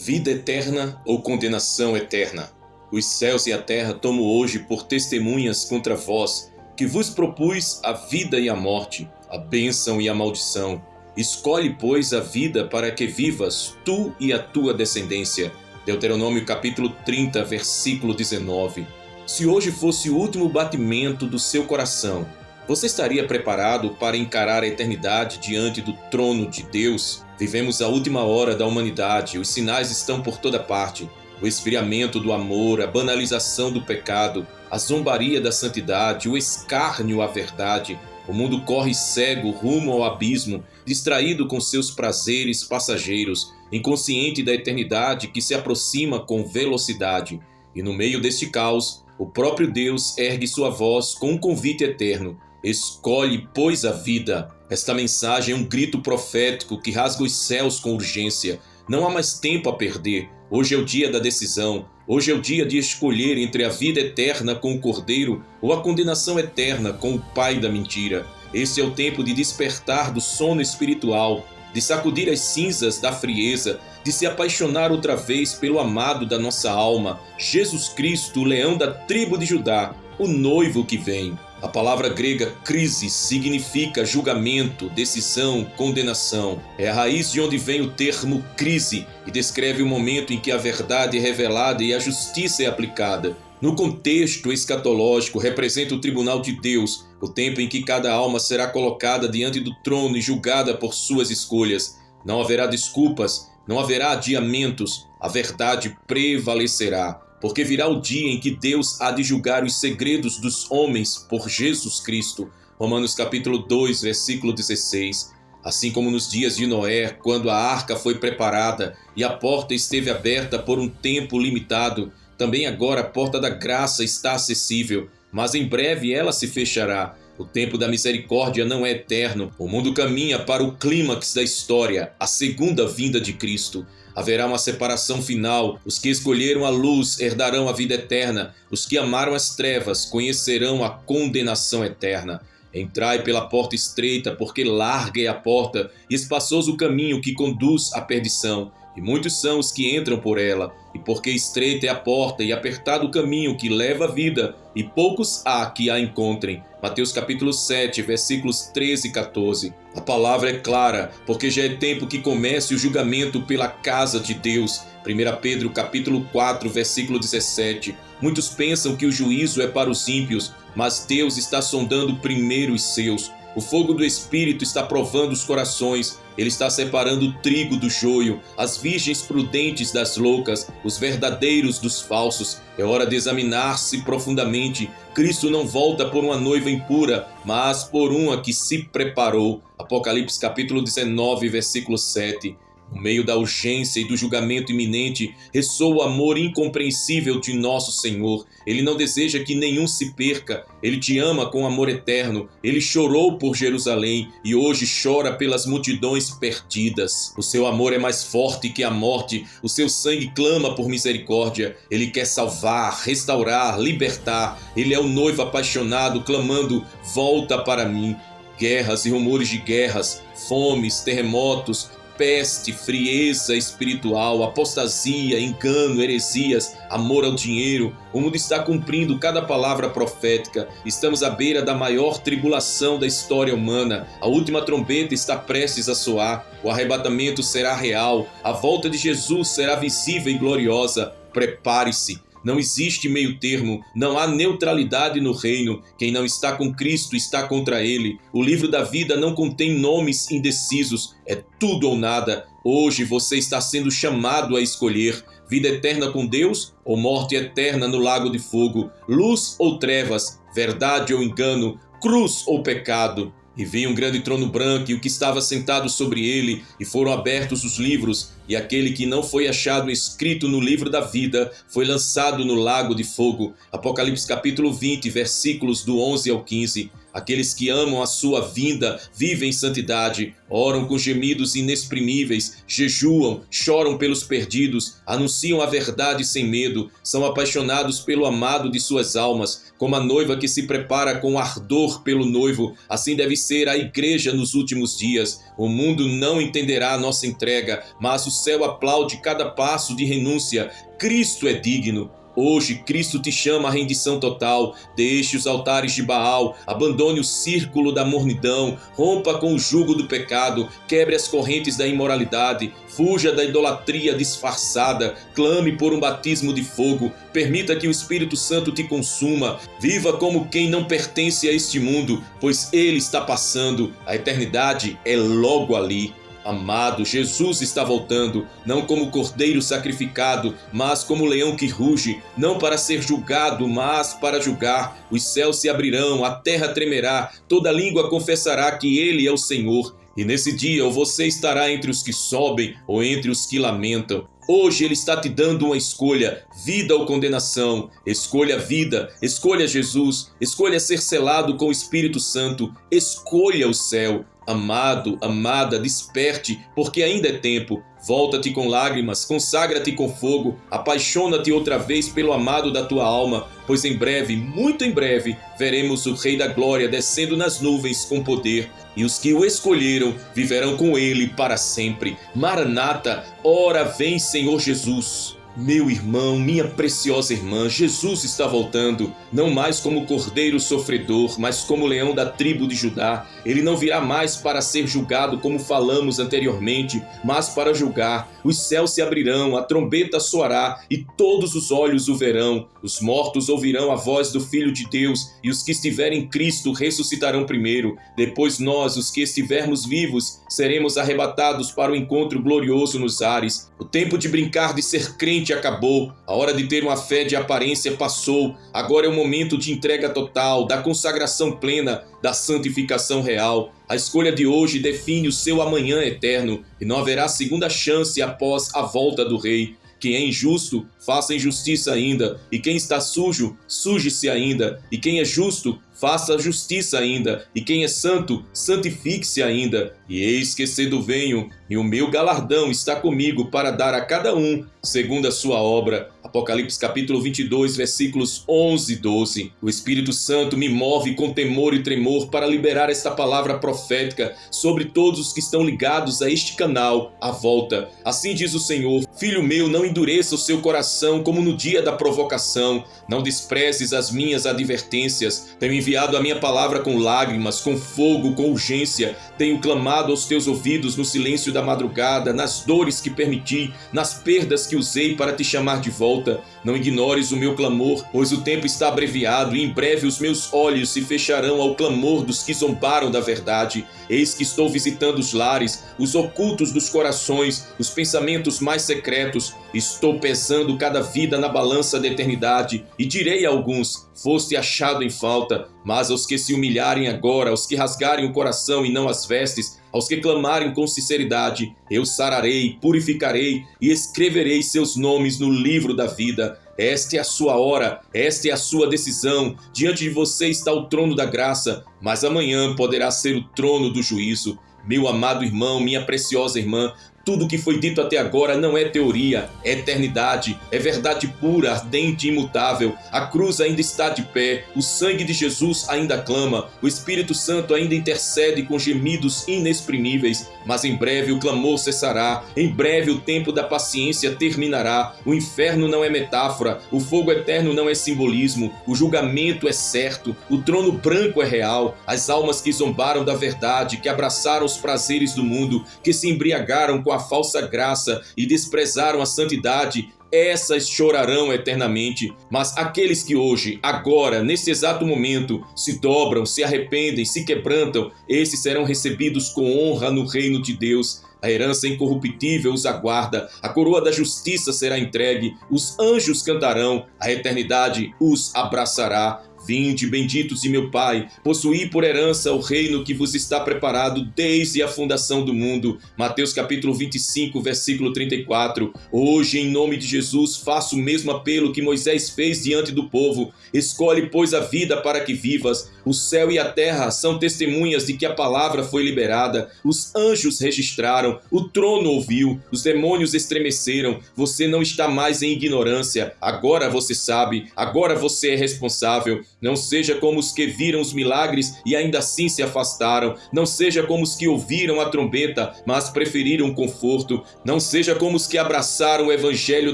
Vida eterna ou condenação eterna? Os céus e a terra tomo hoje por testemunhas contra vós, que vos propus a vida e a morte, a bênção e a maldição. Escolhe, pois, a vida para que vivas, tu e a tua descendência. Deuteronômio capítulo 30, versículo 19. Se hoje fosse o último batimento do seu coração, você estaria preparado para encarar a eternidade diante do trono de Deus? Vivemos a última hora da humanidade, os sinais estão por toda parte. O esfriamento do amor, a banalização do pecado, a zombaria da santidade, o escárnio à verdade. O mundo corre cego rumo ao abismo, distraído com seus prazeres passageiros, inconsciente da eternidade que se aproxima com velocidade. E no meio deste caos, o próprio Deus ergue sua voz com um convite eterno. Escolhe, pois, a vida. Esta mensagem é um grito profético que rasga os céus com urgência. Não há mais tempo a perder. Hoje é o dia da decisão. Hoje é o dia de escolher entre a vida eterna com o Cordeiro ou a condenação eterna com o pai da mentira. Este é o tempo de despertar do sono espiritual, de sacudir as cinzas da frieza, de se apaixonar outra vez pelo amado da nossa alma, Jesus Cristo, o leão da tribo de Judá, o noivo que vem. A palavra grega crise significa julgamento, decisão, condenação. É a raiz de onde vem o termo crise e descreve o momento em que a verdade é revelada e a justiça é aplicada. No contexto escatológico, representa o tribunal de Deus, o tempo em que cada alma será colocada diante do trono e julgada por suas escolhas. Não haverá desculpas, não haverá adiamentos, a verdade prevalecerá. Porque virá o dia em que Deus há de julgar os segredos dos homens por Jesus Cristo. Romanos capítulo 2, versículo 16. Assim como nos dias de Noé, quando a arca foi preparada e a porta esteve aberta por um tempo limitado, também agora a porta da graça está acessível, mas em breve ela se fechará. O tempo da misericórdia não é eterno. O mundo caminha para o clímax da história, a segunda vinda de Cristo. Haverá uma separação final. Os que escolheram a luz herdarão a vida eterna. Os que amaram as trevas conhecerão a condenação eterna. Entrai pela porta estreita, porque larga é a porta e espaçoso o caminho que conduz à perdição. E muitos são os que entram por ela. E porque estreita é a porta e apertado o caminho que leva à vida, e poucos há que a encontrem. Mateus capítulo 7, versículos 13 e 14. A palavra é clara, porque já é tempo que comece o julgamento pela casa de Deus. 1 Pedro capítulo 4, versículo 17. Muitos pensam que o juízo é para os ímpios, mas Deus está sondando primeiro os seus. O fogo do Espírito está provando os corações. Ele está separando o trigo do joio, as virgens prudentes das loucas, os verdadeiros dos falsos. É hora de examinar-se profundamente. Cristo não volta por uma noiva impura, mas por uma que se preparou. Apocalipse capítulo 19, versículo 7. No meio da urgência e do julgamento iminente, ressoa o amor incompreensível de nosso Senhor. Ele não deseja que nenhum se perca. Ele te ama com amor eterno. Ele chorou por Jerusalém e hoje chora pelas multidões perdidas. O seu amor é mais forte que a morte. O seu sangue clama por misericórdia. Ele quer salvar, restaurar, libertar. Ele é o noivo apaixonado clamando: volta para mim. Guerras e rumores de guerras, fomes, terremotos, peste, frieza espiritual, apostasia, engano, heresias, amor ao dinheiro. O mundo está cumprindo cada palavra profética. Estamos à beira da maior tribulação da história humana. A última trombeta está prestes a soar. O arrebatamento será real. A volta de Jesus será visível e gloriosa. Prepare-se. Não existe meio termo, não há neutralidade no reino. Quem não está com Cristo está contra ele. O livro da vida não contém nomes indecisos, é tudo ou nada. Hoje você está sendo chamado a escolher: vida eterna com Deus ou morte eterna no lago de fogo, luz ou trevas, verdade ou engano, cruz ou pecado. E vi um grande trono branco e o que estava sentado sobre ele, e foram abertos os livros, e aquele que não foi achado escrito no livro da vida foi lançado no lago de fogo. Apocalipse capítulo 20, versículos do 11 ao 15. Aqueles que amam a sua vinda vivem em santidade, oram com gemidos inexprimíveis, jejuam, choram pelos perdidos, anunciam a verdade sem medo, são apaixonados pelo amado de suas almas, como a noiva que se prepara com ardor pelo noivo. Assim deve ser a igreja nos últimos dias. O mundo não entenderá a nossa entrega, mas o céu aplaude cada passo de renúncia. Cristo é digno. Hoje, Cristo te chama à rendição total. Deixe os altares de Baal, abandone o círculo da mornidão, rompa com o jugo do pecado, quebre as correntes da imoralidade, fuja da idolatria disfarçada, clame por um batismo de fogo, permita que o Espírito Santo te consuma, viva como quem não pertence a este mundo, pois ele está passando, a eternidade é logo ali. Amado, Jesus está voltando, não como cordeiro sacrificado, mas como leão que ruge, não para ser julgado, mas para julgar. Os céus se abrirão, a terra tremerá, toda língua confessará que Ele é o Senhor. E nesse dia, ou você estará entre os que sobem, ou entre os que lamentam. Hoje Ele está te dando uma escolha, vida ou condenação. Escolha a vida, escolha Jesus, escolha ser selado com o Espírito Santo, escolha o céu. Amado, amada, desperte, porque ainda é tempo. Volta-te com lágrimas, consagra-te com fogo, apaixona-te outra vez pelo amado da tua alma, pois em breve, muito em breve, veremos o Rei da Glória descendo nas nuvens com poder, e os que o escolheram viverão com ele para sempre. Maranata, ora vem, Senhor Jesus. Meu irmão, minha preciosa irmã, Jesus está voltando, não mais como cordeiro sofredor, mas como leão da tribo de Judá. Ele não virá mais para ser julgado como falamos anteriormente, mas para julgar. Os céus se abrirão, a trombeta soará e todos os olhos o verão. Os mortos ouvirão a voz do Filho de Deus e os que estiverem em Cristo ressuscitarão primeiro. Depois nós, os que estivermos vivos, seremos arrebatados para o encontro glorioso nos ares. O tempo de brincar de ser crente acabou, a hora de ter uma fé de aparência passou, agora é o momento de entrega total, da consagração plena, da santificação real. A escolha de hoje define o seu amanhã eterno, e não haverá segunda chance após a volta do Rei. Quem é injusto, faça injustiça ainda, e quem está sujo, suje-se ainda, e quem é justo, faça justiça ainda, e quem é santo, santifique-se ainda. E eis que cedo venho, e o meu galardão está comigo para dar a cada um segundo a sua obra. Apocalipse capítulo 22, versículos 11 e 12. O Espírito Santo me move com temor e tremor para liberar esta palavra profética sobre todos os que estão ligados a este canal, à volta. Assim diz o Senhor: Filho meu, não endureça o seu coração como no dia da provocação. Não desprezes as minhas advertências. Tenho enviado a minha palavra com lágrimas, com fogo, com urgência. Tenho clamado aos teus ouvidos no silêncio da madrugada, nas dores que permiti, nas perdas que usei para te chamar de volta. Não ignores o meu clamor, pois o tempo está abreviado e em breve os meus olhos se fecharão ao clamor dos que zombaram da verdade. Eis que estou visitando os lares, os ocultos dos corações, os pensamentos mais secretos. Estou pesando cada vida na balança da eternidade e direi a alguns: foste achado em falta. Mas aos que se humilharem agora, aos que rasgarem o coração e não as vestes, aos que clamarem com sinceridade, eu sararei, purificarei e escreverei seus nomes no livro da vida. Esta é a sua hora, esta é a sua decisão. Diante de você está o trono da graça, mas amanhã poderá ser o trono do juízo. Meu amado irmão, minha preciosa irmã, tudo o que foi dito até agora não é teoria, é eternidade, é verdade pura, ardente e imutável. A cruz ainda está de pé, o sangue de Jesus ainda clama, o Espírito Santo ainda intercede com gemidos inexprimíveis, mas em breve o clamor cessará, em breve o tempo da paciência terminará. O inferno não é metáfora, o fogo eterno não é simbolismo, o julgamento é certo, o trono branco é real. As almas que zombaram da verdade, que abraçaram os prazeres do mundo, que se embriagaram com a falsa graça e desprezaram a santidade, essas chorarão eternamente. Mas aqueles que hoje, agora, nesse exato momento, se dobram, se arrependem, se quebrantam, esses serão recebidos com honra no reino de Deus. A herança incorruptível os aguarda, a coroa da justiça será entregue, os anjos cantarão, a eternidade os abraçará. Vinde, benditos de meu Pai, possuí por herança o reino que vos está preparado desde a fundação do mundo. Mateus capítulo 25, versículo 34. Hoje, em nome de Jesus, faço o mesmo apelo que Moisés fez diante do povo. Escolhe, pois, a vida para que vivas. O céu e a terra são testemunhas de que a palavra foi liberada. Os anjos registraram, o trono ouviu, os demônios estremeceram. Você não está mais em ignorância. Agora você sabe, agora você é responsável. Não seja como os que viram os milagres e ainda assim se afastaram. Não seja como os que ouviram a trombeta, mas preferiram o conforto. Não seja como os que abraçaram o evangelho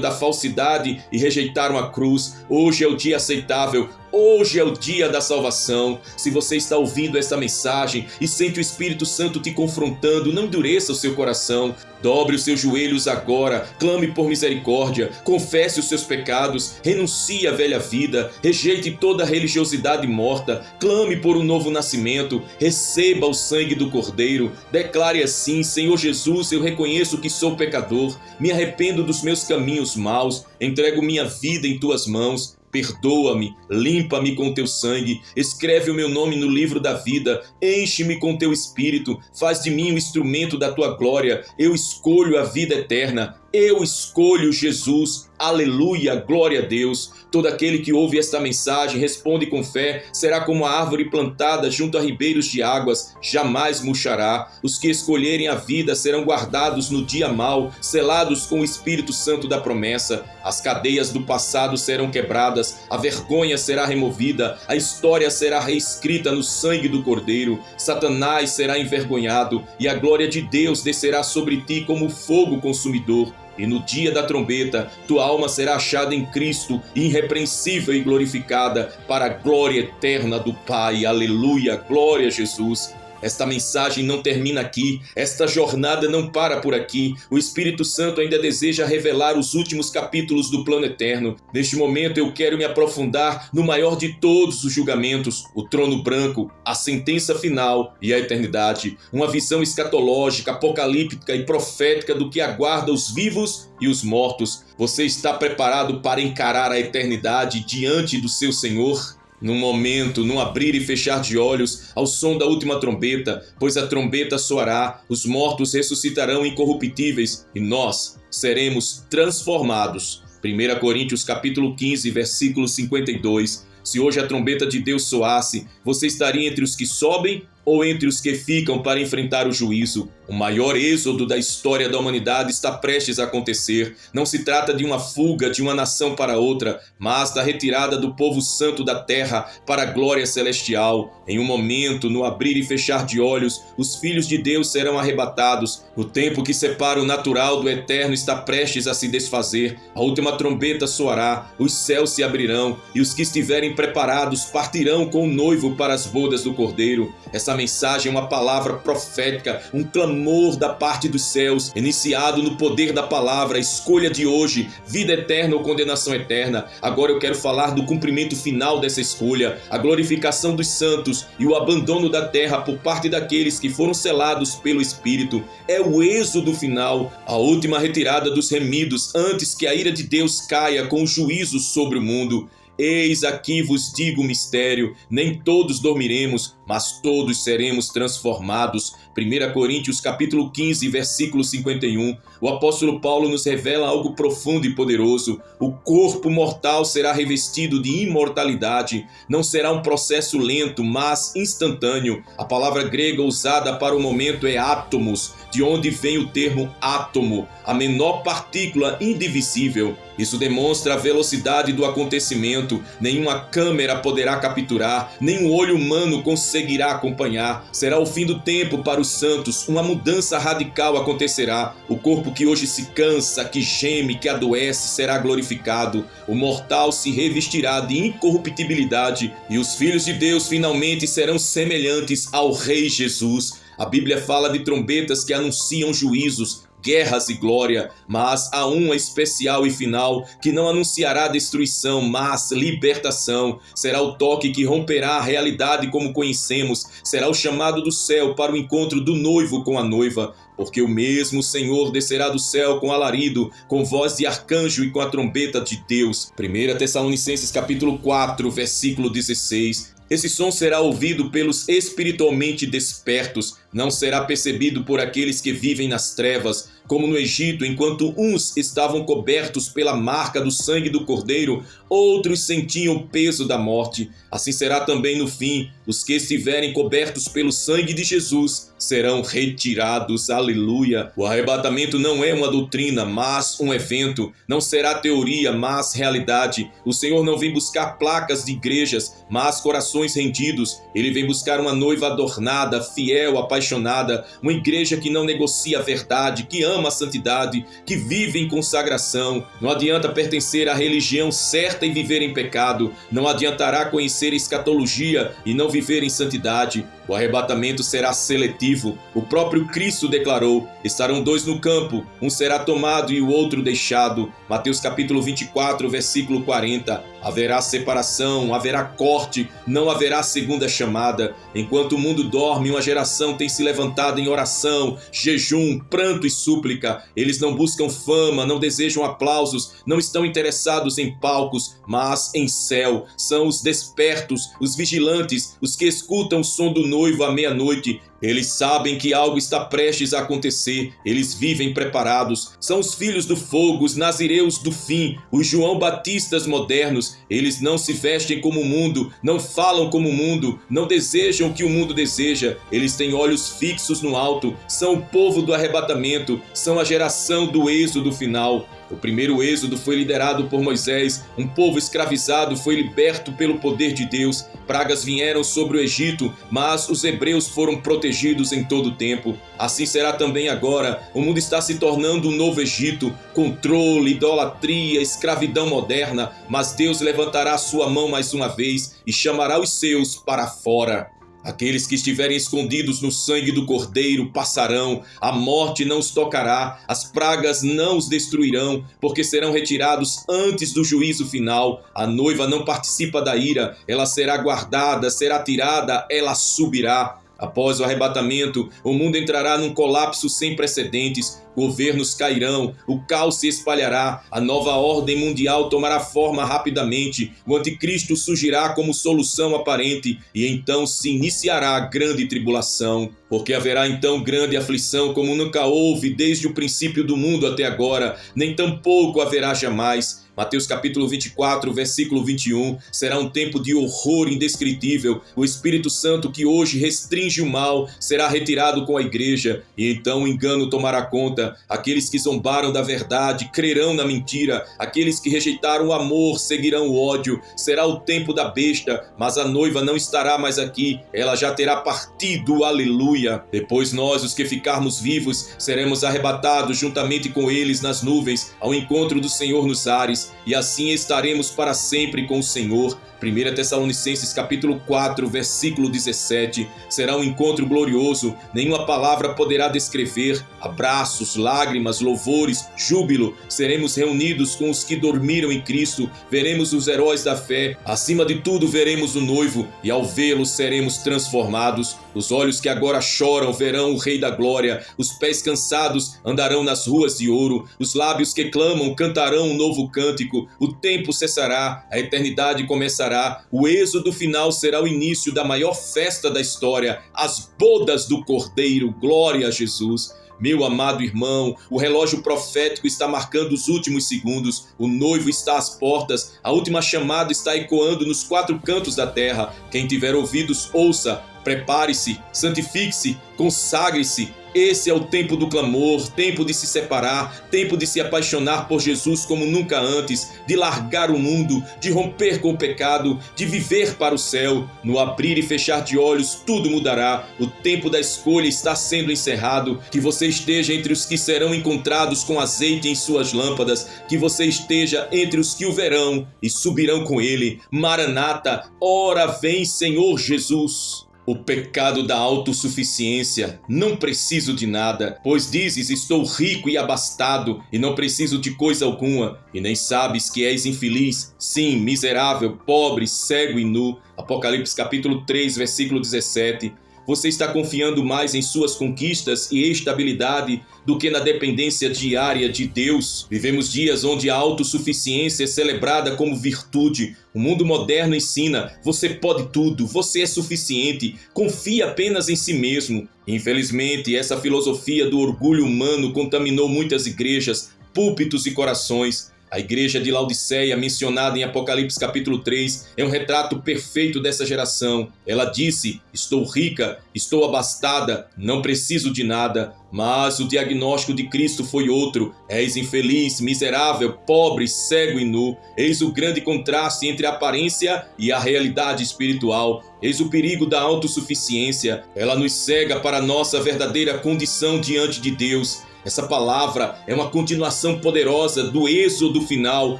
da falsidade e rejeitaram a cruz. Hoje é o dia aceitável. Hoje é o dia da salvação. Se você está ouvindo esta mensagem e sente o Espírito Santo te confrontando, não endureça o seu coração. Dobre os seus joelhos agora, clame por misericórdia, confesse os seus pecados, renuncie à velha vida, rejeite toda a religiosidade morta, clame por um novo nascimento, receba o sangue do Cordeiro, declare assim: Senhor Jesus, eu reconheço que sou pecador, me arrependo dos meus caminhos maus, entrego minha vida em tuas mãos. Perdoa-me, limpa-me com teu sangue, escreve o meu nome no livro da vida, enche-me com teu espírito, faz de mim o instrumento da tua glória. Eu escolho a vida eterna, eu escolho Jesus. Aleluia, glória a Deus. Todo aquele que ouve esta mensagem, responde com fé, será como a árvore plantada junto a ribeiros de águas, jamais murchará. Os que escolherem a vida serão guardados no dia mau, selados com o Espírito Santo da promessa. As cadeias do passado serão quebradas, a vergonha será removida, a história será reescrita no sangue do Cordeiro. Satanás será envergonhado e a glória de Deus descerá sobre ti como fogo consumidor. E no dia da trombeta, tua alma será achada em Cristo, irrepreensível e glorificada, para a glória eterna do Pai. Aleluia, glória a Jesus. Esta mensagem não termina aqui, esta jornada não para por aqui. O Espírito Santo ainda deseja revelar os últimos capítulos do plano eterno. Neste momento eu quero me aprofundar no maior de todos os julgamentos, o trono branco, a sentença final e a eternidade. Uma visão escatológica, apocalíptica e profética do que aguarda os vivos e os mortos. Você está preparado para encarar a eternidade diante do seu Senhor? Num momento, num abrir e fechar de olhos, ao som da última trombeta, pois a trombeta soará, os mortos ressuscitarão incorruptíveis e nós seremos transformados. 1 Coríntios capítulo 15, versículo 52. Se hoje a trombeta de Deus soasse, você estaria entre os que sobem ou entre os que ficam para enfrentar o juízo? O maior êxodo da história da humanidade está prestes a acontecer. Não se trata de uma fuga de uma nação para outra, mas da retirada do povo santo da terra para a glória celestial. Em um momento, no abrir e fechar de olhos, os filhos de Deus serão arrebatados. O tempo que separa o natural do eterno está prestes a se desfazer. A última trombeta soará, os céus se abrirão e os que estiverem preparados partirão com o noivo para as bodas do Cordeiro. Essa mensagem é uma palavra profética, um clamor da parte dos céus, iniciado no poder da palavra, escolha de hoje, vida eterna ou condenação eterna. Agora eu quero falar do cumprimento final dessa escolha, a glorificação dos santos e o abandono da terra por parte daqueles que foram selados pelo Espírito. É o êxodo final, a última retirada dos remidos antes que a ira de Deus caia com o juízo sobre o mundo. Eis aqui vos digo o mistério, nem todos dormiremos, mas todos seremos transformados. 1 Coríntios capítulo 15, versículo 51. O apóstolo Paulo nos revela algo profundo e poderoso. O corpo mortal será revestido de imortalidade. Não será um processo lento, mas instantâneo. A palavra grega usada para o momento é átomos, de onde vem o termo átomo, a menor partícula indivisível. Isso demonstra a velocidade do acontecimento. Nenhuma câmera poderá capturar, nem o olho humano conseguirá acompanhar. Será o fim do tempo para os santos, uma mudança radical acontecerá. O corpo que hoje se cansa, que geme, que adoece, será glorificado. O mortal se revestirá de incorruptibilidade e os filhos de Deus finalmente serão semelhantes ao Rei Jesus. A Bíblia fala de trombetas que anunciam juízos, guerras e glória, mas há uma especial e final que não anunciará destruição, mas libertação. Será o toque que romperá a realidade como conhecemos, será o chamado do céu para o encontro do noivo com a noiva, porque o mesmo Senhor descerá do céu com alarido, com voz de arcanjo e com a trombeta de Deus. 1 Tessalonicenses capítulo 4, versículo 16. Esse som será ouvido pelos espiritualmente despertos, não será percebido por aqueles que vivem nas trevas, como no Egito, enquanto uns estavam cobertos pela marca do sangue do Cordeiro, outros sentiam o peso da morte. Assim será também no fim. Os que estiverem cobertos pelo sangue de Jesus serão retirados. Aleluia! O arrebatamento não é uma doutrina, mas um evento. Não será teoria, mas realidade. O Senhor não vem buscar placas de igrejas, mas corações rendidos. Ele vem buscar uma noiva adornada, fiel, apaixonada, uma igreja que não negocia a verdade, que ama a santidade, que vive em consagração. Não adianta pertencer à religião certa e viver em pecado. Não adiantará conhecer escatologia e não viver em santidade. O arrebatamento será seletivo. O próprio Cristo declarou: estarão dois no campo, um será tomado e o outro deixado. Mateus capítulo 24, versículo 40. Haverá separação, haverá corte, não haverá segunda chamada. Enquanto o mundo dorme, uma geração tem se levantado em oração, jejum, pranto e súplica. Eles não buscam fama, não desejam aplausos, não estão interessados em palcos, mas em céu. São os despertos, os vigilantes, os que escutam o som do noivo à meia-noite. Eles sabem que algo está prestes a acontecer, eles vivem preparados. São os filhos do fogo, os nazireus do fim, os João Batistas modernos. Eles não se vestem como o mundo, não falam como o mundo, não desejam o que o mundo deseja. Eles têm olhos fixos no alto, são o povo do arrebatamento, são a geração do êxodo final. O primeiro êxodo foi liderado por Moisés, um povo escravizado foi liberto pelo poder de Deus. Pragas vieram sobre o Egito, mas os hebreus foram protegidos em todo o tempo. Assim será também agora. O mundo está se tornando um novo Egito, controle, idolatria, escravidão moderna, mas Deus levantará a sua mão mais uma vez e chamará os seus para fora. Aqueles que estiverem escondidos no sangue do Cordeiro passarão, a morte não os tocará, as pragas não os destruirão, porque serão retirados antes do juízo final. A noiva não participa da ira, ela será guardada, será tirada, ela subirá. Após o arrebatamento, o mundo entrará num colapso sem precedentes, governos cairão, o caos se espalhará, a nova ordem mundial tomará forma rapidamente, o anticristo surgirá como solução aparente e então se iniciará a grande tribulação. Porque haverá então grande aflição como nunca houve desde o princípio do mundo até agora, nem tampouco haverá jamais. Mateus capítulo 24, versículo 21, será um tempo de horror indescritível. O Espírito Santo que hoje restringe o mal será retirado com a igreja, e então o engano tomará conta. Aqueles que zombaram da verdade crerão na mentira, aqueles que rejeitaram o amor seguirão o ódio. Será o tempo da besta, mas a noiva não estará mais aqui, ela já terá partido, aleluia. Depois nós, os que ficarmos vivos, seremos arrebatados juntamente com eles nas nuvens, ao encontro do Senhor nos ares, e assim estaremos para sempre com o Senhor. 1 Tessalonicenses capítulo 4, versículo 17. Será um encontro glorioso, nenhuma palavra poderá descrever. Abraços, lágrimas, louvores, júbilo. Seremos reunidos com os que dormiram em Cristo, veremos os heróis da fé. Acima de tudo veremos o noivo, e ao vê-lo seremos transformados. Os olhos que agora choram verão o Rei da Glória. Os pés cansados andarão nas ruas de ouro. Os lábios que clamam cantarão um novo cântico. O tempo cessará, a eternidade começará. O êxodo final será o início da maior festa da história, as bodas do Cordeiro. Glória a Jesus. Meu amado irmão, o relógio profético está marcando os últimos segundos, o noivo está às portas, a última chamada está ecoando nos quatro cantos da terra. Quem tiver ouvidos, ouça, prepare-se, santifique-se, consagre-se. Esse é o tempo do clamor, tempo de se separar, tempo de se apaixonar por Jesus como nunca antes, de largar o mundo, de romper com o pecado, de viver para o céu. No abrir e fechar de olhos, tudo mudará. O tempo da escolha está sendo encerrado. Que você esteja entre os que serão encontrados com azeite em suas lâmpadas, que você esteja entre os que o verão e subirão com ele. Maranata, ora vem, Senhor Jesus. O pecado da autossuficiência. Não preciso de nada, pois dizes: estou rico e abastado, e não preciso de coisa alguma, e nem sabes que és infeliz, sim, miserável, pobre, cego e nu. Apocalipse capítulo 3, versículo 17. Você está confiando mais em suas conquistas e estabilidade do que na dependência diária de Deus? Vivemos dias onde a autossuficiência é celebrada como virtude. O mundo moderno ensina: você pode tudo, você é suficiente, confie apenas em si mesmo. Infelizmente, essa filosofia do orgulho humano contaminou muitas igrejas, púlpitos e corações. A igreja de Laodiceia, mencionada em Apocalipse capítulo 3, é um retrato perfeito dessa geração. Ela disse: estou rica, estou abastada, não preciso de nada. Mas o diagnóstico de Cristo foi outro: és infeliz, miserável, pobre, cego e nu. Eis o grande contraste entre a aparência e a realidade espiritual. Eis o perigo da autossuficiência. Ela nos cega para a nossa verdadeira condição diante de Deus. Essa palavra é uma continuação poderosa do êxodo final.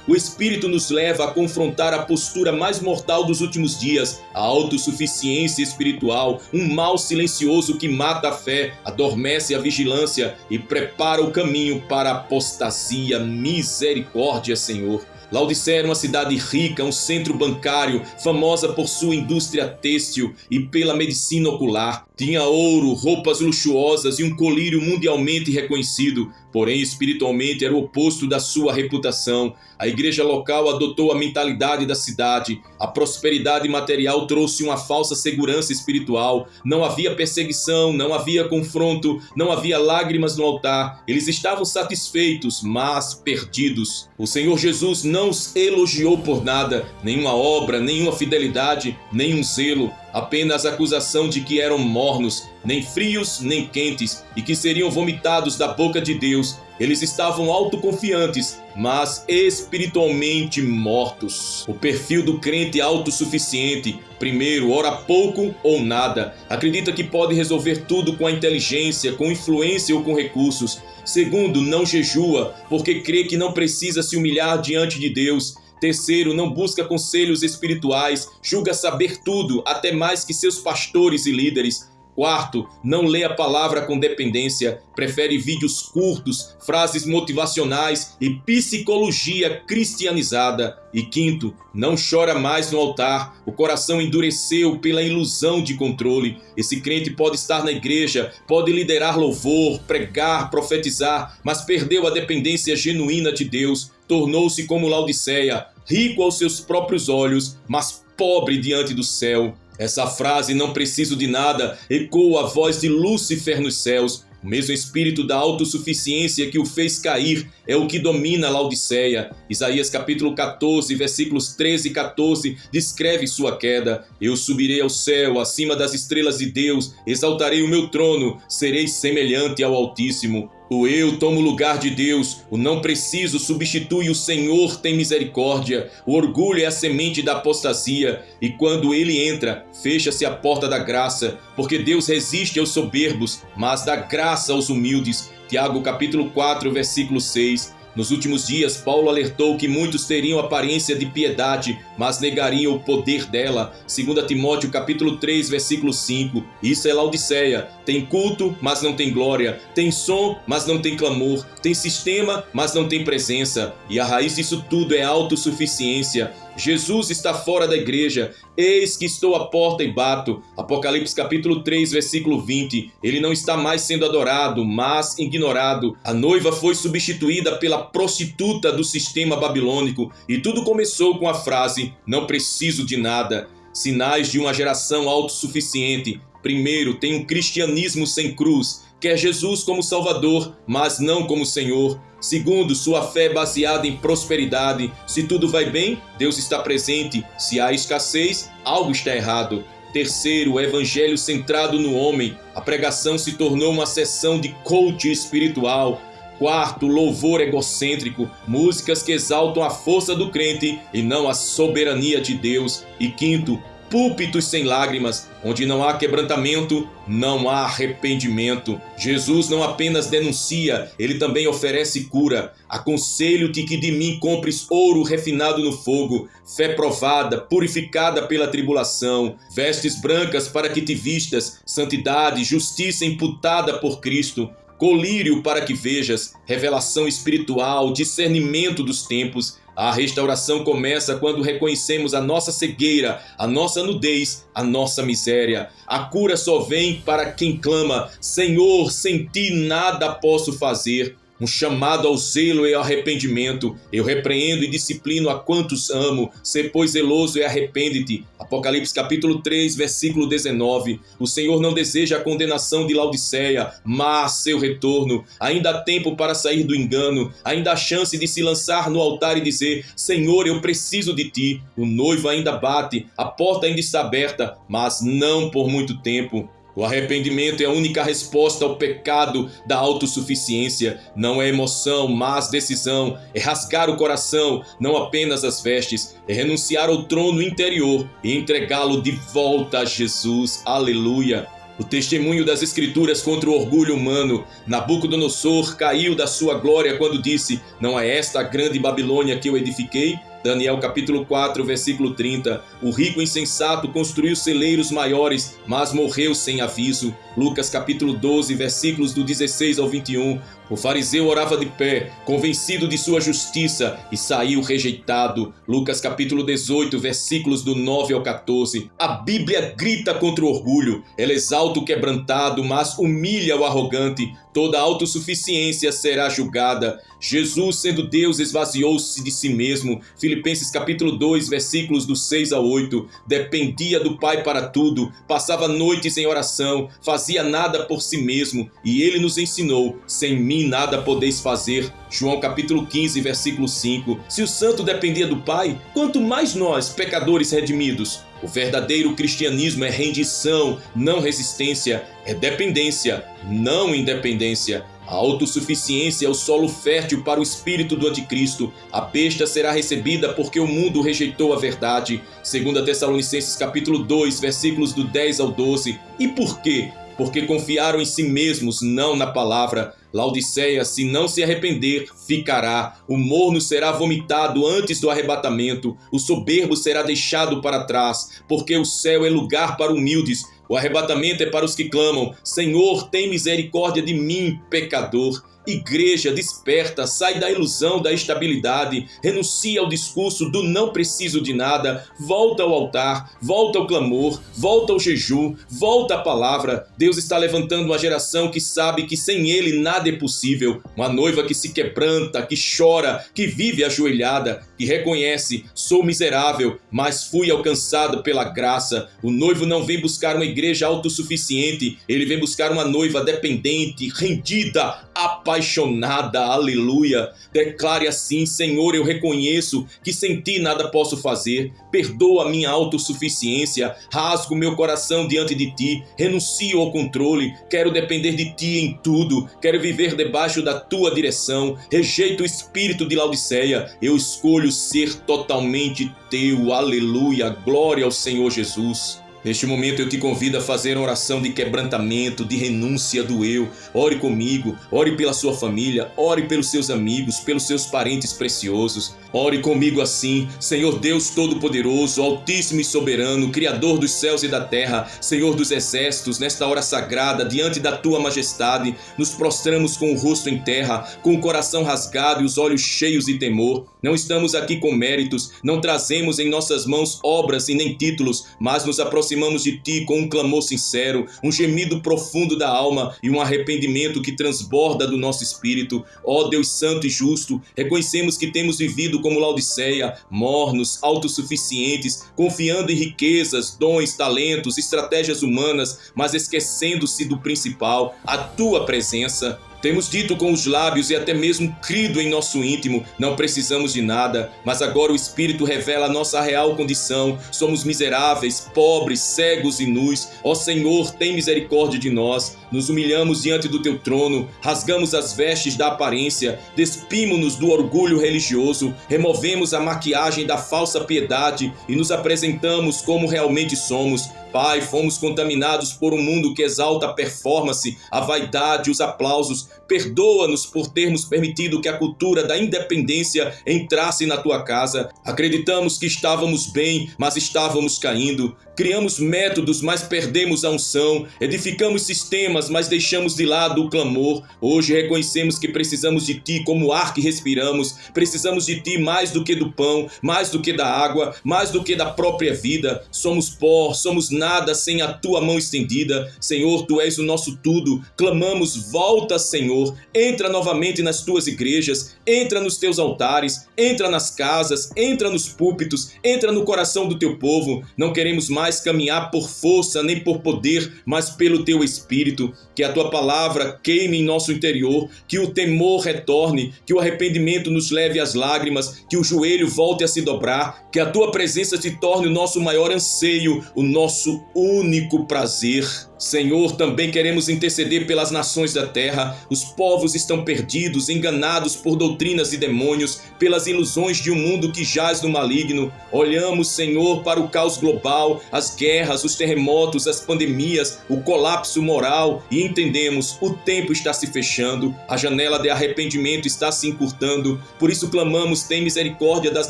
O Espírito nos leva a confrontar a postura mais mortal dos últimos dias, a autossuficiência espiritual, um mal silencioso que mata a fé, adormece a vigilância e prepara o caminho para a apostasia. Misericórdia, Senhor. Laodiceia era uma cidade rica, um centro bancário, famosa por sua indústria têxtil e pela medicina ocular. Tinha ouro, roupas luxuosas e um colírio mundialmente reconhecido, porém espiritualmente era o oposto da sua reputação. A igreja local adotou a mentalidade da cidade. A prosperidade material trouxe uma falsa segurança espiritual. Não havia perseguição, não havia confronto, não havia lágrimas no altar. Eles estavam satisfeitos, mas perdidos. O Senhor Jesus não os elogiou por nada, nenhuma obra, nenhuma fidelidade, nenhum zelo. Apenas a acusação de que eram mornos, nem frios nem quentes, e que seriam vomitados da boca de Deus. Eles estavam autoconfiantes, mas espiritualmente mortos. O perfil do crente autossuficiente: primeiro, ora pouco ou nada. Acredita que pode resolver tudo com a inteligência, com influência ou com recursos. Segundo, não jejua, porque crê que não precisa se humilhar diante de Deus. Terceiro, não busca conselhos espirituais, julga saber tudo, até mais que seus pastores e líderes. Quarto, não lê a palavra com dependência, prefere vídeos curtos, frases motivacionais e psicologia cristianizada. E quinto, não chora mais no altar, o coração endureceu pela ilusão de controle. Esse crente pode estar na igreja, pode liderar louvor, pregar, profetizar, mas perdeu a dependência genuína de Deus. Tornou-se como Laodiceia, rico aos seus próprios olhos, mas pobre diante do céu. Essa frase, não preciso de nada, ecoa a voz de Lúcifer nos céus. O mesmo espírito da autossuficiência que o fez cair é o que domina Laodiceia. Isaías capítulo 14, versículos 13 e 14, descreve sua queda. Eu subirei ao céu, acima das estrelas de Deus, exaltarei o meu trono, serei semelhante ao Altíssimo. O eu toma o lugar de Deus, o não preciso substitui o Senhor tem misericórdia. O orgulho é a semente da apostasia, e quando ele entra, fecha-se a porta da graça, porque Deus resiste aos soberbos, mas dá graça aos humildes. Tiago capítulo 4, versículo 6. Nos últimos dias, Paulo alertou que muitos teriam aparência de piedade, mas negariam o poder dela. 2 Timóteo capítulo 3, versículo 5. Isso é Laodiceia. Tem culto, mas não tem glória. Tem som, mas não tem clamor. Tem sistema, mas não tem presença. E a raiz disso tudo é autossuficiência. Jesus está fora da igreja. Eis que estou à porta e bato. Apocalipse capítulo 3, versículo 20. Ele não está mais sendo adorado, mas ignorado. A noiva foi substituída pela prostituta do sistema babilônico. E tudo começou com a frase: não preciso de nada. Sinais de uma geração autossuficiente. Primeiro, tem um cristianismo sem cruz. Quer Jesus como Salvador, mas não como Senhor. Segundo, sua fé é baseada em prosperidade. Se tudo vai bem, Deus está presente. Se há escassez, algo está errado. Terceiro, o evangelho centrado no homem. A pregação se tornou uma sessão de coach espiritual. Quarto, louvor egocêntrico, músicas que exaltam a força do crente e não a soberania de Deus. E quinto, púlpitos sem lágrimas, onde não há quebrantamento, não há arrependimento. Jesus não apenas denuncia, ele também oferece cura. Aconselho-te que de mim compres ouro refinado no fogo, fé provada, purificada pela tribulação, vestes brancas para que te vistas, santidade, justiça imputada por Cristo, colírio para que vejas, revelação espiritual, discernimento dos tempos, A restauração começa quando reconhecemos a nossa cegueira, a nossa nudez, a nossa miséria. A cura só vem para quem clama: Senhor, sem ti nada posso fazer. Um chamado ao zelo e ao arrependimento. Eu repreendo e disciplino a quantos amo. Sê, pois, zeloso e arrepende-te. Apocalipse capítulo 3, versículo 19. O Senhor não deseja a condenação de Laodiceia, mas seu retorno. Ainda há tempo para sair do engano. Ainda há chance de se lançar no altar e dizer: Senhor, eu preciso de ti. O noivo ainda bate, a porta ainda está aberta, mas não por muito tempo. O arrependimento é a única resposta ao pecado da autossuficiência. Não é emoção, mas decisão. É rasgar o coração, não apenas as vestes. É renunciar ao trono interior e entregá-lo de volta a Jesus. Aleluia! O testemunho das Escrituras contra o orgulho humano. Nabucodonosor caiu da sua glória quando disse: não é esta a grande Babilônia que eu edifiquei? Daniel capítulo 4, versículo 30. O rico insensato construiu celeiros maiores, mas morreu sem aviso. Lucas capítulo 12, versículos do 16 ao 21. O fariseu orava de pé, convencido de sua justiça, e saiu rejeitado. Lucas capítulo 18, versículos do 9 ao 14. A Bíblia grita contra o orgulho. Ela exalta o quebrantado, mas humilha o arrogante. Toda autossuficiência será julgada. Jesus, sendo Deus, esvaziou-se de si mesmo. Filipenses capítulo 2, versículos do 6 ao 8. Dependia do Pai para tudo, passava noites em oração, fazia nada por si mesmo, e ele nos ensinou: sem mim nada podeis fazer. João capítulo 15, versículo 5. Se o santo dependia do Pai, quanto mais nós, pecadores redimidos. O verdadeiro cristianismo é rendição, não resistência. É dependência, não independência. A autossuficiência é o solo fértil para o espírito do anticristo. A besta será recebida porque o mundo rejeitou a verdade. 2 Tessalonicenses capítulo 2, versículos do 10 ao 12. E por quê? Porque confiaram em si mesmos, não na palavra. Laodiceia, se não se arrepender, ficará. O morno será vomitado antes do arrebatamento. O soberbo será deixado para trás, porque o céu é lugar para humildes. O arrebatamento é para os que clamam: Senhor, tem misericórdia de mim, pecador. Igreja, desperta, sai da ilusão da estabilidade, renuncia ao discurso do não preciso de nada, volta ao altar, volta ao clamor, volta ao jejum, volta à palavra. Deus está levantando uma geração que sabe que sem Ele nada é possível. Uma noiva que se quebranta, que chora, que vive ajoelhada, que reconhece: sou miserável, mas fui alcançado pela graça. O noivo não vem buscar uma igreja autossuficiente, ele vem buscar uma noiva dependente, rendida, apaixonada. Aleluia! Declare assim: Senhor, eu reconheço que sem ti nada posso fazer. Perdoa a minha autossuficiência, rasgo meu coração diante de ti, renuncio ao controle, quero depender de ti em tudo, quero viver debaixo da tua direção, rejeito o espírito de Laodiceia, eu escolho ser totalmente teu. Aleluia! Glória ao Senhor Jesus. Neste momento eu te convido a fazer uma oração de quebrantamento, de renúncia do eu. Ore comigo, ore pela sua família, ore pelos seus amigos, pelos seus parentes preciosos. Ore comigo assim: Senhor Deus Todo-Poderoso, Altíssimo e Soberano, Criador dos céus e da terra, Senhor dos exércitos, nesta hora sagrada, diante da tua majestade, nos prostramos com o rosto em terra, com o coração rasgado e os olhos cheios de temor. Não estamos aqui com méritos, não trazemos em nossas mãos obras e nem títulos, mas nos aproximamos de ti com um clamor sincero, um gemido profundo da alma e um arrependimento que transborda do nosso espírito. Ó Deus santo e justo, reconhecemos que temos vivido como Laodiceia, mornos, autossuficientes, confiando em riquezas, dons, talentos, estratégias humanas, mas esquecendo-se do principal, a tua presença. Temos dito com os lábios e até mesmo crido em nosso íntimo: não precisamos de nada, mas agora o Espírito revela a nossa real condição. Somos miseráveis, pobres, cegos e nus. Ó Senhor, tem misericórdia de nós. Nos humilhamos diante do teu trono, rasgamos as vestes da aparência, despimos-nos do orgulho religioso, removemos a maquiagem da falsa piedade e nos apresentamos como realmente somos. Pai, fomos contaminados por um mundo que exalta a performance, a vaidade, os aplausos, Perdoa-nos por termos permitido que a cultura da independência entrasse na tua casa. Acreditamos que estávamos bem, mas estávamos caindo. Criamos métodos, mas perdemos a unção. Edificamos sistemas, mas deixamos de lado o clamor. Hoje reconhecemos que precisamos de Ti como ar que respiramos. Precisamos de Ti mais do que do pão, mais do que da água, mais do que da própria vida. Somos pó, somos nada sem a Tua mão estendida. Senhor, Tu és o nosso tudo. Clamamos, volta, Senhor. Entra novamente nas Tuas igrejas, entra nos Teus altares, entra nas casas, entra nos púlpitos, entra no coração do Teu povo. Não queremos mais caminhar por força nem por poder, mas pelo Teu Espírito. Que a Tua palavra queime em nosso interior, que o temor retorne, que o arrependimento nos leve às lágrimas, que o joelho volte a se dobrar, que a Tua presença se torne o nosso maior anseio, o nosso único prazer. Senhor, também queremos interceder pelas nações da terra. Os povos estão perdidos, enganados por doutrinas e demônios, pelas ilusões de um mundo que jaz no maligno. Olhamos, Senhor, para o caos global, as guerras, os terremotos, as pandemias, o colapso moral e entendemos, o tempo está se fechando, a janela de arrependimento está se encurtando. Por isso clamamos, tem misericórdia das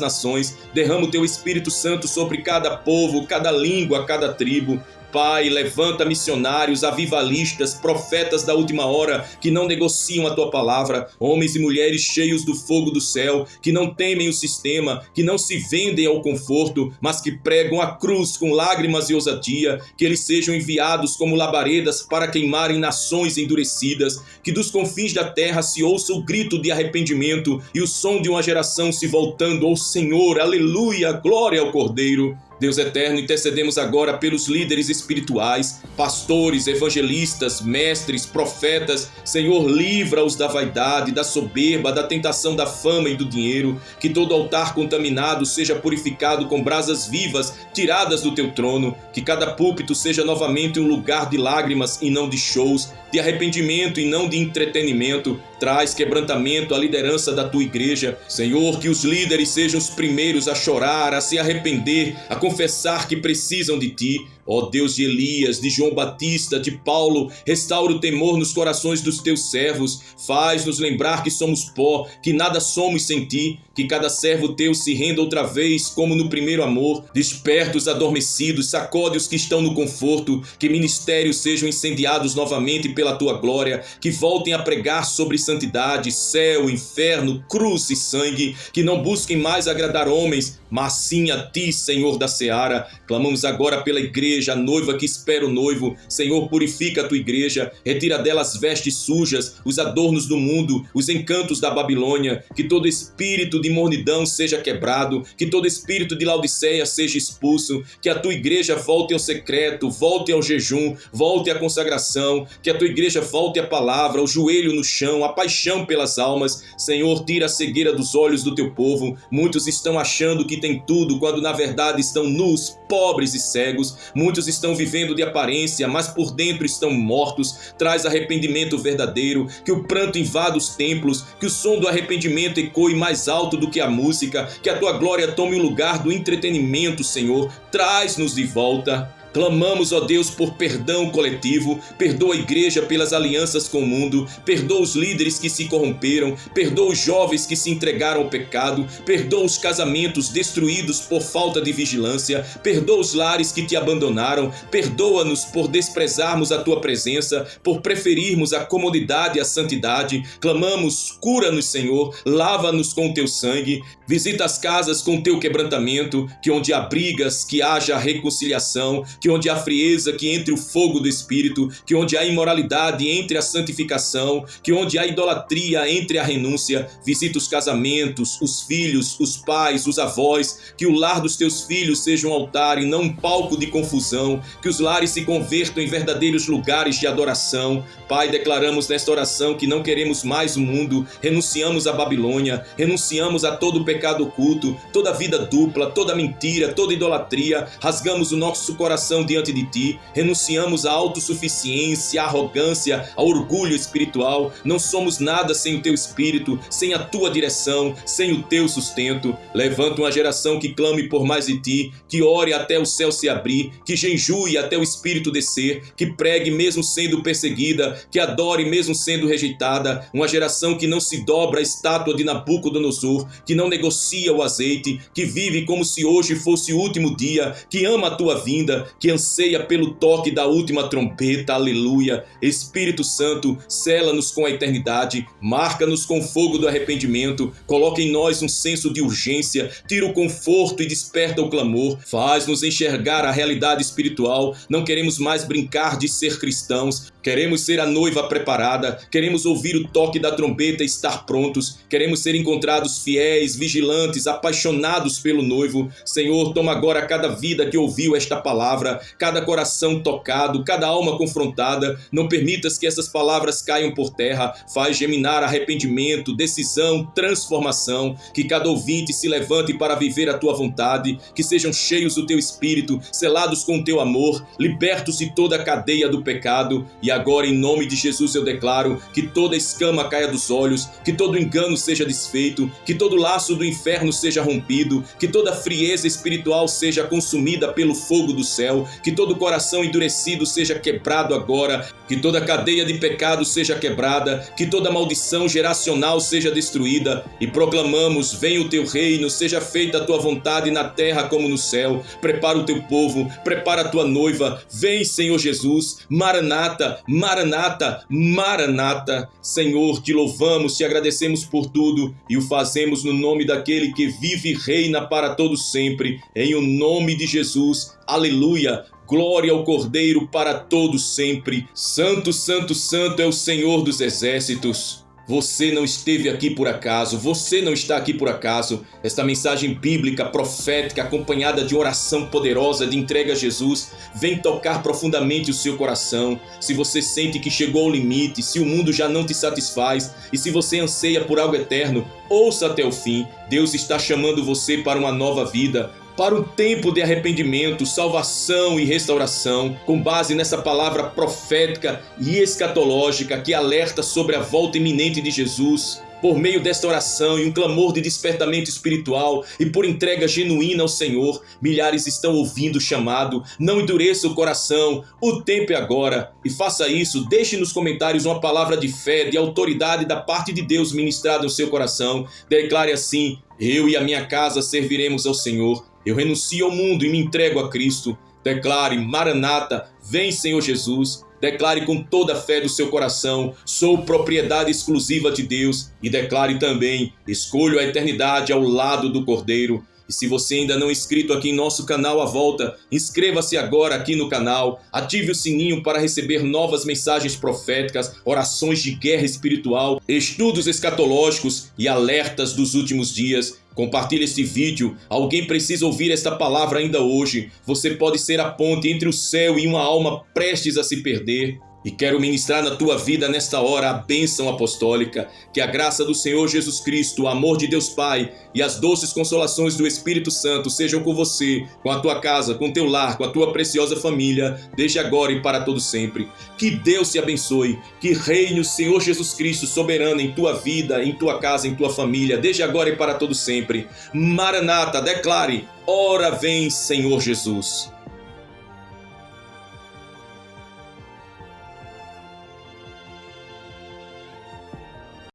nações, derrama o Teu Espírito Santo sobre cada povo, cada língua, cada tribo. Pai, levanta missionários, avivalistas, profetas da última hora, que não negociam a Tua palavra, homens e mulheres cheios do fogo do céu, que não temem o sistema, que não se vendem ao conforto, mas que pregam a cruz com lágrimas e ousadia, que eles sejam enviados como labaredas para queimarem nações endurecidas, que dos confins da terra se ouça o grito de arrependimento e o som de uma geração se voltando ao Senhor. Aleluia, glória ao Cordeiro. Deus eterno, intercedemos agora pelos líderes espirituais, pastores, evangelistas, mestres, profetas. Senhor, livra-os da vaidade, da soberba, da tentação da fama e do dinheiro. Que todo altar contaminado seja purificado com brasas vivas tiradas do Teu trono. Que cada púlpito seja novamente um lugar de lágrimas e não de shows, de arrependimento e não de entretenimento. Traz quebrantamento à liderança da Tua igreja. Senhor, que os líderes sejam os primeiros a chorar, a se arrepender, a confessar que precisam de Ti. Ó Deus de Elias, de João Batista, de Paulo, restaura o temor nos corações dos Teus servos. Faz-nos lembrar que somos pó, que nada somos sem Ti. Que cada servo Teu se renda outra vez como no primeiro amor. Desperta os adormecidos, sacode os que estão no conforto. Que ministérios sejam incendiados novamente pela Tua glória. Que voltem a pregar sobre santidade, céu, inferno, cruz e sangue. Que não busquem mais agradar homens, mas sim a Ti, Senhor da seara. Clamamos agora pela igreja, a noiva que espera o noivo. Senhor, purifica a Tua igreja, retira dela as vestes sujas, os adornos do mundo, os encantos da Babilônia. Que todo espírito de mornidão seja quebrado, que todo espírito de Laodiceia seja expulso, que a Tua igreja volte ao secreto, volte ao jejum, volte à consagração, que a Tua igreja volte à palavra, ao joelho no chão, a paixão pelas almas. Senhor, tira a cegueira dos olhos do Teu povo. Muitos estão achando que têm tudo, quando na verdade estão nus, pobres e cegos. Muitos estão vivendo de aparência, mas por dentro estão mortos. Traz arrependimento verdadeiro, que o pranto invada os templos, que o som do arrependimento ecoe mais alto do que a música, que a Tua glória tome o lugar do entretenimento, Senhor. Traz-nos de volta. Clamamos, ó Deus, por perdão coletivo. Perdoa a igreja pelas alianças com o mundo. Perdoa os líderes que se corromperam. Perdoa os jovens que se entregaram ao pecado. Perdoa os casamentos destruídos por falta de vigilância. Perdoa os lares que Te abandonaram. Perdoa-nos por desprezarmos a Tua presença, por preferirmos a comodidade à santidade. Clamamos, cura-nos, Senhor. Lava-nos com o Teu sangue. Visita as casas com Teu quebrantamento. Que onde há brigas, que haja reconciliação. Que onde há frieza, que entre o fogo do Espírito, que onde há imoralidade, entre a santificação, que onde há idolatria, entre a renúncia. Visita os casamentos, os filhos, os pais, os avós, que o lar dos Teus filhos seja um altar e não um palco de confusão, que os lares se convertam em verdadeiros lugares de adoração. Pai, declaramos nesta oração que não queremos mais o mundo, renunciamos à Babilônia, renunciamos a todo o pecado oculto, toda vida dupla, toda mentira, toda idolatria, rasgamos o nosso coração coração diante de Ti, renunciamos à autossuficiência, à arrogância, ao orgulho espiritual. Não somos nada sem o Teu Espírito, sem a Tua direção, sem o Teu sustento. Levanta uma geração que clame por mais de Ti, que ore até o céu se abrir, que jejue até o Espírito descer, que pregue mesmo sendo perseguida, que adore mesmo sendo rejeitada. Uma geração que não se dobra à estátua de Nabucodonosor, que não negocia o azeite, que vive como se hoje fosse o último dia, que ama a Tua vinda, que anseia pelo toque da última trombeta. Aleluia. Espírito Santo, sela-nos com a eternidade, marca-nos com o fogo do arrependimento, coloca em nós um senso de urgência, tira o conforto e desperta o clamor, faz-nos enxergar a realidade espiritual. Não queremos mais brincar de ser cristãos, queremos ser a noiva preparada, queremos ouvir o toque da trombeta e estar prontos, queremos ser encontrados fiéis, vigilantes, apaixonados pelo noivo. Senhor, toma agora cada vida que ouviu esta palavra, cada coração tocado, cada alma confrontada. Não permitas que essas palavras caiam por terra, faz germinar arrependimento, decisão, transformação, que cada ouvinte se levante para viver a Tua vontade, que sejam cheios do Teu Espírito, selados com o Teu amor, libertos de toda a cadeia do pecado. E agora, em nome de Jesus, eu declaro que toda escama caia dos olhos, que todo engano seja desfeito, que todo laço do inferno seja rompido, que toda frieza espiritual seja consumida pelo fogo do céu, que todo coração endurecido seja quebrado agora, que toda cadeia de pecado seja quebrada, que toda maldição geracional seja destruída. E proclamamos: venha o Teu reino, seja feita a Tua vontade na terra como no céu. Prepara o Teu povo, prepara a Tua noiva. Vem, Senhor Jesus. Maranata, Maranata, Maranata. Senhor, Te louvamos, Te agradecemos por tudo e o fazemos no nome daquele que vive e reina para todos sempre. Em o nome de Jesus. Aleluia. Glória ao Cordeiro para todos sempre. Santo, Santo, Santo é o Senhor dos exércitos. Você não esteve aqui por acaso, você não está aqui por acaso. Esta mensagem bíblica, profética, acompanhada de oração poderosa de entrega a Jesus, vem tocar profundamente o seu coração. Se você sente que chegou ao limite, se o mundo já não te satisfaz e se você anseia por algo eterno, ouça até o fim. Deus está chamando você para uma nova vida, para um tempo de arrependimento, salvação e restauração, com base nessa palavra profética e escatológica que alerta sobre a volta iminente de Jesus. Por meio desta oração e um clamor de despertamento espiritual e por entrega genuína ao Senhor, milhares estão ouvindo o chamado. Não endureça o coração, o tempo é agora. E faça isso, deixe nos comentários uma palavra de fé, de autoridade da parte de Deus ministrada no seu coração. Declare assim: eu e a minha casa serviremos ao Senhor. Eu renuncio ao mundo e me entrego a Cristo. Declare: Maranata, vem Senhor Jesus. Declare com toda a fé do seu coração: sou propriedade exclusiva de Deus. E declare também: escolho a eternidade ao lado do Cordeiro. E se você ainda não é inscrito aqui em nosso canal À Volta, inscreva-se agora aqui no canal, ative o sininho para receber novas mensagens proféticas, orações de guerra espiritual, estudos escatológicos e alertas dos últimos dias. Compartilhe este vídeo, alguém precisa ouvir esta palavra ainda hoje. Você pode ser a ponte entre o céu e uma alma prestes a se perder. E quero ministrar na tua vida nesta hora a bênção apostólica, que a graça do Senhor Jesus Cristo, o amor de Deus Pai e as doces consolações do Espírito Santo sejam com você, com a tua casa, com o teu lar, com a tua preciosa família, desde agora e para todo sempre. Que Deus te abençoe, que reine o Senhor Jesus Cristo soberano em tua vida, em tua casa, em tua família, desde agora e para todo sempre. Maranata, declare: ora vem Senhor Jesus.